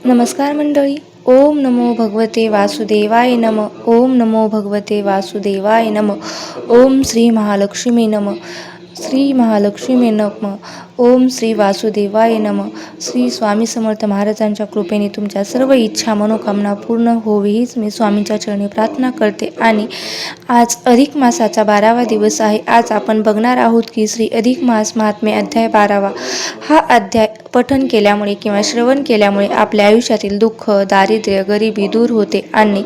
नमस्कार मंडळी. ओम नमो भगवते वासुदेवाय नम. ओम नमो भगवते वासुदेवाय नम. ओम श्री महालक्ष्मी नम. श्री महालक्ष्मी नम. ओम श्री वासुदेवाय नम. श्री स्वामी समर्थ महाराजांच्या कृपेने तुमच्या सर्व इच्छा मनोकामना पूर्ण होवी हीच मी स्वामींच्या चरणी प्रार्थना करते. आणि आज अधिक मासाचा 12वा दिवस आहे. आज आपण बघणार आहोत की श्री अधिक मास महात्म्य अध्याय 12वा. हा अध्याय पठन केल्यामुळे किंवा श्रवण केल्यामुळे आपल्या आयुष्यातील दुःख, दारिद्र्य, गरिबी दूर होते आणि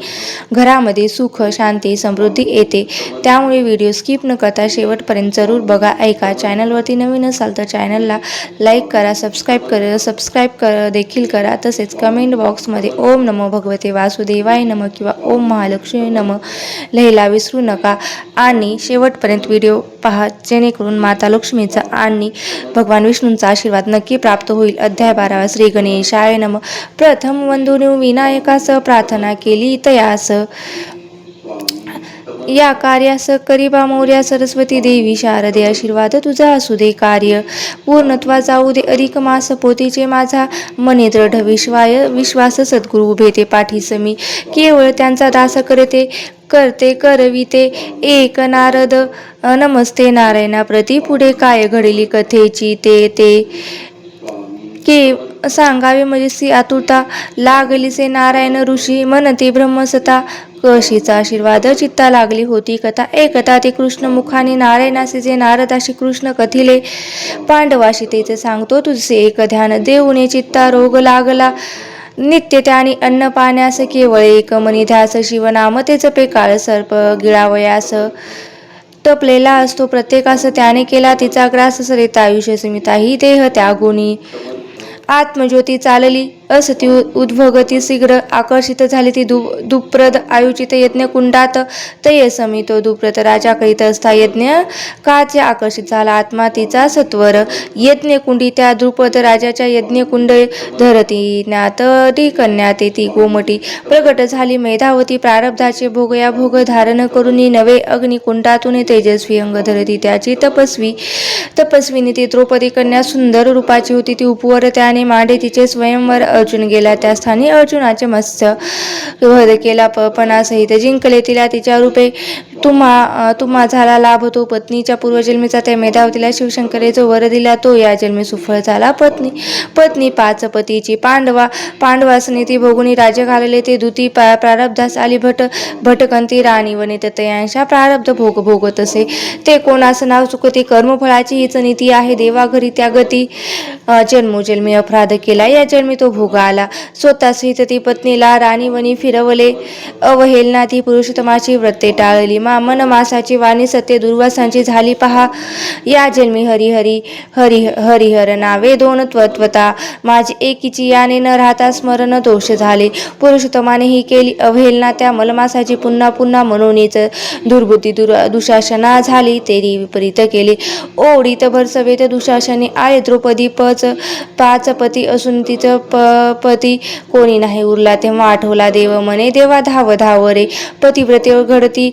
घरामध्ये सुख, शांती, समृद्धी येते. त्यामुळे व्हिडिओ स्किप न करता शेवटपर्यंत जरूर बघा, ऐका. चॅनलवरती नवीन असाल तर चॅनलला लाईक करा, सबस्क्राईब देखील करा. तसेच कमेंट बॉक्समध्ये ओम नमो भगवते वासुदेवाय नम किंवा ओम महालक्ष्मी नम लिहायला विसरू नका. आणि शेवटपर्यंत व्हिडिओ पहा, जेणेकरून माता लक्ष्मीचा आणि भगवान विष्णूंचा आशीर्वाद नक्की प्राप्त होईल. अध्याय 12. श्री गणेशाय नम. प्रथम वंदून विनायकास प्रार्थना केली तयास. या कार्यास करिबा मोर्या सरस्वती देवी शारदे. आशीर्वाद तुझा असू दे, कार्य पूर्णत्वा जाऊ दे. अधिक मास पोतीचे माझा मने दृढ विश्वास. सद्गुरु उभे ते पाठीस मी, केवळ त्यांचा दास करते करविते एक नारद. नमस्ते नारायणा प्रती. पुढे काय घडली कथेची ते के सांगावे मजसी आतुरता. लागलीसे नारायण ऋषी म्हणते ब्रह्मसता. कशीचा आशीर्वाद चित्ता लागली होती कथा. एकता ते कृष्ण मुखाने नारायणासे जे नारदाशी कृष्ण कथिले. पांडवाशी तेचे सांगतो तुझसे एक ध्यान. देऊने चित्ता रोग लागला नित्य त्याने अन्न पाण्यास. केवळ एक मनी ध्यास. शिवनाम ते जपे काळ सर्प गिळावयास. तपलेला असतो प्रत्येकास त्याने केला तिचा ग्रास. सरिता आयुष्य समिता ही देह त्यागुणी. आत्मज्योती चालली असती उद्भगती शीघ्र. आकर्षित झाली ती दुप्रद आयुचित यज्ञ कुंडात. तय समितो दुप्रत राजा करीत असता यज्ञ. काचे आकर्षित झाला आत्मा तिचा सत्वर. यज्ञ कुंडी त्या द्रुपद राजाच्या यज्ञ कुंड. धरती ज्ञात ती कन्या ती गोमटी. प्रगट झाली मैधावती प्रारब्धाचे भोग. या भोग धारण करून नवे अग्निकुंडातून तेजस्वी अंग धरती त्याची तपस्विनी ती द्रौपदी कन्या. सुंदर रूपाची होती ती उपवर त्याने मांडे तिचे स्वयंवर. अर्जुन गेला त्या स्थानी अर्जुनाचे मत्स्य वध केला. पणासहित जिंकले तिला तिच्या रूपे. तुम्हा झाला लाभ तो पत्नीच्या पूर्वजन्मीचा. त्या मेधावतीला शिवशंकरे जो वर दिला तो या जन्मी सुफळ झाला. पत्नी 5 पतीची. पांडवासने ती भोगुनी राज्य घालले ते दूती. प्रारब्धास आली भटकंती राणी वनित तयांशा. प्रारब्ध भोगत असे ते कोणास नाव चुकते. कर्मफळाची हीच नीती आहे देवा घरी त्या गती. जन्मोजन्मी अपराध केला या जन्मी तो भोग आला. स्वतः सहित ती पत्नीला राणीवनी फिरवले. अवहेलना ती पुरुषोत्तमाची व्रते टाळली. मन मासाची वाणी सत्य दुर्वासांची झाली पहा. या जन्मी हरिहर नावे 2 त्वता. माझी एकीची याने न राहता स्मरण दोष झाले. पुरुषोत्तमाने ही केली अवहेलना त्या मलमासाची. पुन्हा मनोनीच दुर्बुद्धी दुशासना झाली. तेरी विपरीत केले ओढीत भरसवेत दुशासने आले. द्रौपदी 5 पती असून तिचं पती कोणी नाही उरला. तेव्हा आठवला देव म्हणे देवा धाव रे. पतिव्रते घडती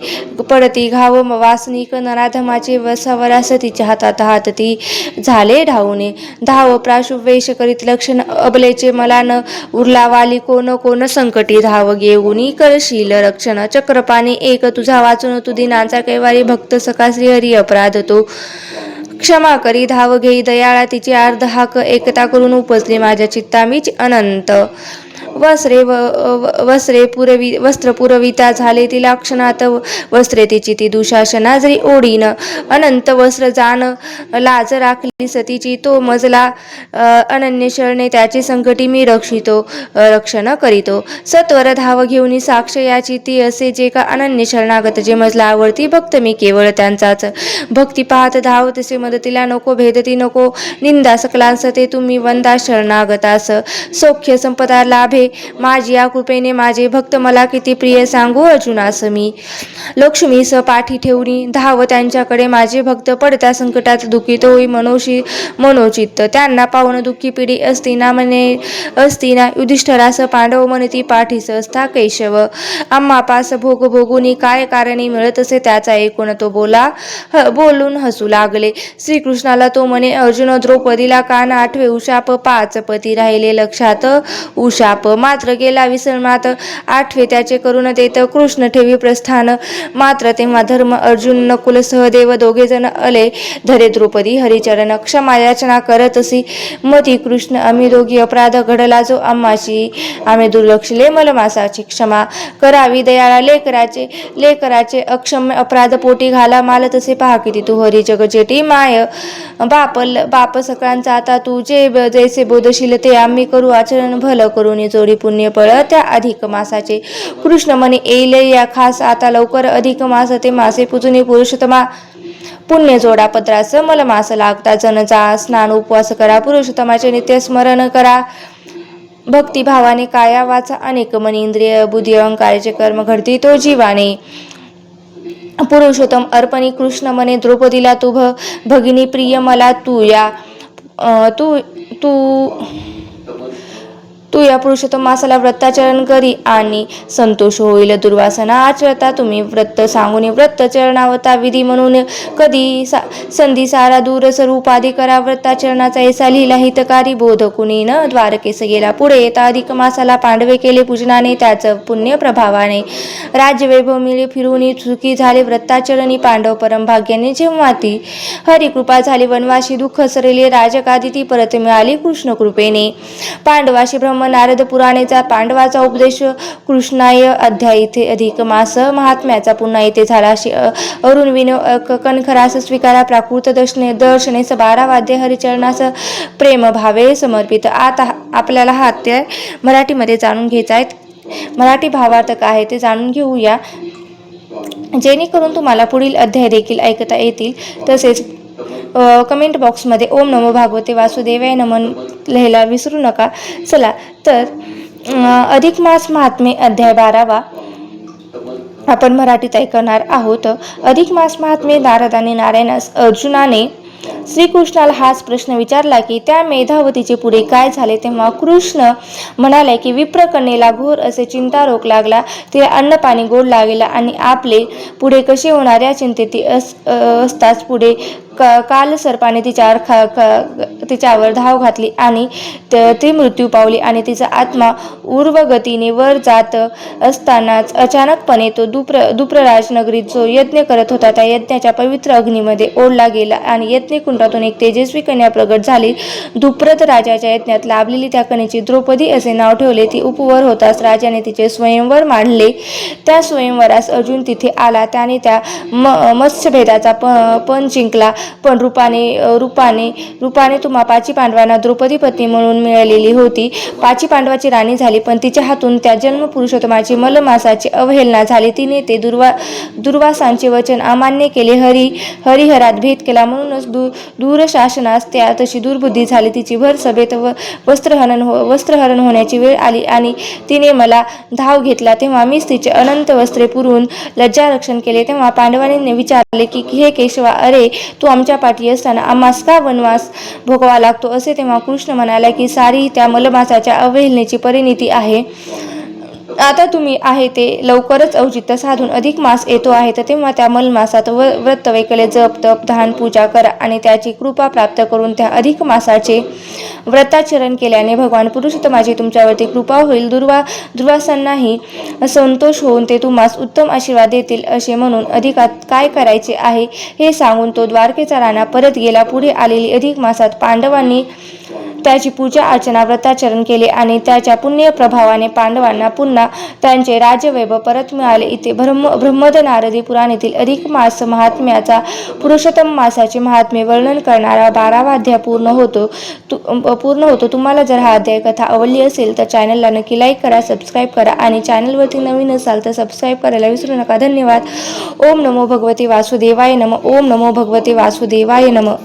पडती घाव. वासनिक नराधमाचे वसावरास तिच्या हातात ती झाले ढाऊने. धाव प्राशुवेश करीत लक्षण अबलेचे. मला न उरला वाली कोण संकटी. धाव घेऊनी करशील रक्षण. चक्रपाणी एक तुझा वाचून तू दिनांचा कैवारी. भक्त सखा श्रीहरी अपराध तो क्षमा करी. धाव घेई दयाळा तिची अर्ध हाक. एकता करून उपजली माझ्या चित्ता मीच अनंत. वस्त्र पुरविता झाले तिला क्षणात. वस्त्रे तिची ती दुशासना जरी ओढीन. अनंत वस्त्र जाण लाज राखली सतीची. तो मजला अनन्य शरणे त्याची संकटी मी रक्षण करीतो. सत्वर धाव घेऊन साक्ष याची ती असे जे का अनन्य शरणागत. जे मजला आवडती भक्त मी केवळ त्यांचाच. भक्ती पाहत धाव तसे मदतीला नको. भेदती नको निंदा सकलांस ते तुम्ही वंदा शरणागतास. सौख्य संपदा लाभे माझी या कृपेने. माझे भक्त मला किती प्रिय सांगू अर्जुनास मी. लक्ष्मीस पाठी ठेवणी धाव त्यांच्याकडे. माझे भक्त पडत्या संकटात दुःखित होई मनोचित्त. त्यांना पाहून दुःखी पिढी असतीना युधिष्ठिरास. पांडव म्हणती पाठीस असता केशव. आम्हापास भोगुनी काय कारणे मिळत असे त्याचा ऐकून तो बोलून हसू लागले. श्रीकृष्णाला तो म्हणे, अर्जुन द्रौपदीला कान आठवे उशाप, 5 पती राहिले लक्षात उशाप. मात्र गेला विसरणात, आठवे त्याचे करून देत कृष्ण ठेवी प्रस्थान. मात्र तेव्हा धर्म अर्जुन नकुल सहदेव दोघे जण आले धरे द्रौपदी हरिचरण. क्षमा याचना करतसी मती कृष्ण, आम्ही दोघी अपराध घडला जो आम्हाशी, आम्ही दुर्लक्षले मलमासाची. क्षमा करावी दयाळा लेकराचे अक्षम्य अपराध पोटी घाला माल तसे पहा किती तू हरी जगजेटी माय. बाप सकळांचा आता तू जैसे बोधशील ते आम्ही करू आचरण भल करून जोडी पुण्य पळ त्या अधिक मासाचे. कृष्ण म्हणे, येईल या खास आता लवकर अधिक मास, ते मासे पूजनी पुरुषोत्तमा. पुण्य जोडा पत्रास मलमास लागता, जन जा स्नान उपवास करा, पुरुषोत्तमाचे नित्य स्मरण करा. भक्तिभावाने काया वाचा अनेक मनी इंद्रिय बुद्धी अहंकाराचे कर्म घडती तो जीवाने. पुरुषोत्तम अर्पणी कृष्ण म्हणे, द्रौपदीला तू भगिनी प्रिय मला तू या पुरुषोत्तम मासाला व्रताचरण करी आणि संतोष होईल. दुर्वासना आचरता तुम्ही व्रत सांगून व्रत चरणावता विधी म्हणून कधी संधी सारा दूर स्वरूपादी करा. व्रताचरणाचा ऐसा लिहिला हितकारी बोध कुणी न द्वारकेस गेला. पुढे येता अधिक मासाला पांडवे केले पूजनाने त्याच पुण्य प्रभावाने. राज्यवैभव मिळे फिरून सुखी झाले व्रताचरणी पांडव परम भाग्याने. जेव्हा ती हरिकृपा झाली वनवासी दुःख सरेले राजगादी ती परत मिळाली कृष्ण कृपेने. पांडवाशी नारद पुराणेचा पांडवाचा उपदेश कृष्णाय अध्याय इथे अधिक मास महात्म्याचा पुन्हा इथे झाला. अरुण विनो कणखरास स्वीकारा प्राकृत दर्शने 12 वाद्य हरिचरणास प्रेम भावे समर्पित. आता आपल्याला हा अध्याय मराठीमध्ये जाणून घ्यायचा आहे. मराठी भावार्थ काय आहे ते जाणून घेऊया, जेणेकरून तुम्हाला पुढील अध्याय देखील ऐकता येतील. तसेच कमेंट बॉक्समध्ये ओम नमो भागवते वासुदेवाय नमः लिहायला विसरू नका. चला तर अधिक मास महात्मे अध्याय 12 आपण मराठीत ऐकणार आहोत. अधिक मास महात्मे. नारदाने नारायणास अर्जुनाने श्रीकृष्णाला हाच प्रश्न विचारला की त्या मेधावतीचे पुढे काय झाले. तेव्हा कृष्ण म्हणाले की विप्रकन्येला घोर असे चिंतारोग लागला, तिला अन्न पाणी गोड लागेला आणि आपले पुढे कसे होणार या चिंतेत असताच पुढे काल सर्पाने तिच्यावर धाव घातली आणि ती मृत्यू पावली आणि तिचा आत्मा ऊर्ध्वगतीने वर जात असतानाच अचानकपणे तो दुप्रराज नगरीत जो यज्ञ करत होता त्या यज्ञाच्या पवित्र अग्नीमध्ये ओढला गेला आणि यज्ञकुंडातून एक तेजस्वी कन्या प्रगट झाली. दुप्रत राजाच्या यज्ञात लाभलेली त्या कन्येची द्रौपदी असे नाव ठेवले. ती उपवर होताच राजाने तिचे स्वयंवर मांडले. त्या स्वयंवरास अर्जुन तिथे आला. त्याने त्या मत्स्यभेदाचा पण जिंकला. पण रूपाने तुम्हा 5 पांडवांना द्रौपदी पत्नी म्हणून मिळालेली होती. 5 पांडवाची राणी झाली, पण तिच्या हातून त्या जन्म पुरुषोत्तमाची मलमासाची अवहेलना झाली. तिने ते दुर्वासांचे वचन अमान्य केले. हरिहरात भेद केला. म्हणूनच दूरशासनास त्या तशी दुर्बुद्धी झाली. तिची भर सभेत वस्त्रहरण होण्याची वेळ आली आणि तिने मला धाव घेतला. तेव्हा मीच तिचे अनंत वस्त्रे पुरून लज्जारक्षण केले. तेव्हा पांडवांनी विचारले की हे केशवा, अरे तू आमच्या पाठी असताना आम्हास का वनवास भोगावा लागतो असे. तेव्हा कृष्ण म्हणाला की सारी त्या मलमासाच्या अवहेलनेची परिणिती आहे. आता तुम्ही आहे ते लवकरच औचित्य साधून अधिक मास येतो आहे, तर तेव्हा त्या मलमासात व्रत वैकल्य जप तप दान पूजा करा आणि त्याची कृपा प्राप्त करून त्या अधिक मासाचे व्रताचरण केल्याने भगवान पुरुषोत्तमाची तुमच्यावरती कृपा होईल. दुर्वासांनाही संतोष होऊन ते तुम्हास उत्तम आशीर्वाद देतील असे म्हणून अधिकात काय करायचे आहे हे सांगून तो द्वारकेचा राणा परत गेला. पुढे आलेली अधिक मासात पांडवांनी त्याची पूजा अर्चना व्रताचरण केले आणि त्याच्या पुण्य प्रभावाने पांडवांना पुन्हा त्यांचे राज्यवैभव परत मिळाले. इथे ब्रह्मद नारदी पुराणेतील अधिक मास महात्म्याचा पुरुषोत्तम मासाचे महात्म्य वर्णन करणारा 12वा अध्याय पूर्ण होतो. तुम्हाला जर हा अध्याय कथा आवडली असेल तर चॅनलला नक्की लाईक करा, सबस्क्राईब करा आणि चॅनलवरती नवीन असाल तर सबस्क्राईब करायला विसरू नका. धन्यवाद. ओम नमो भगवते वासुदेवाय नमः. ओम नमो भगवते वासुदेवाय नमः.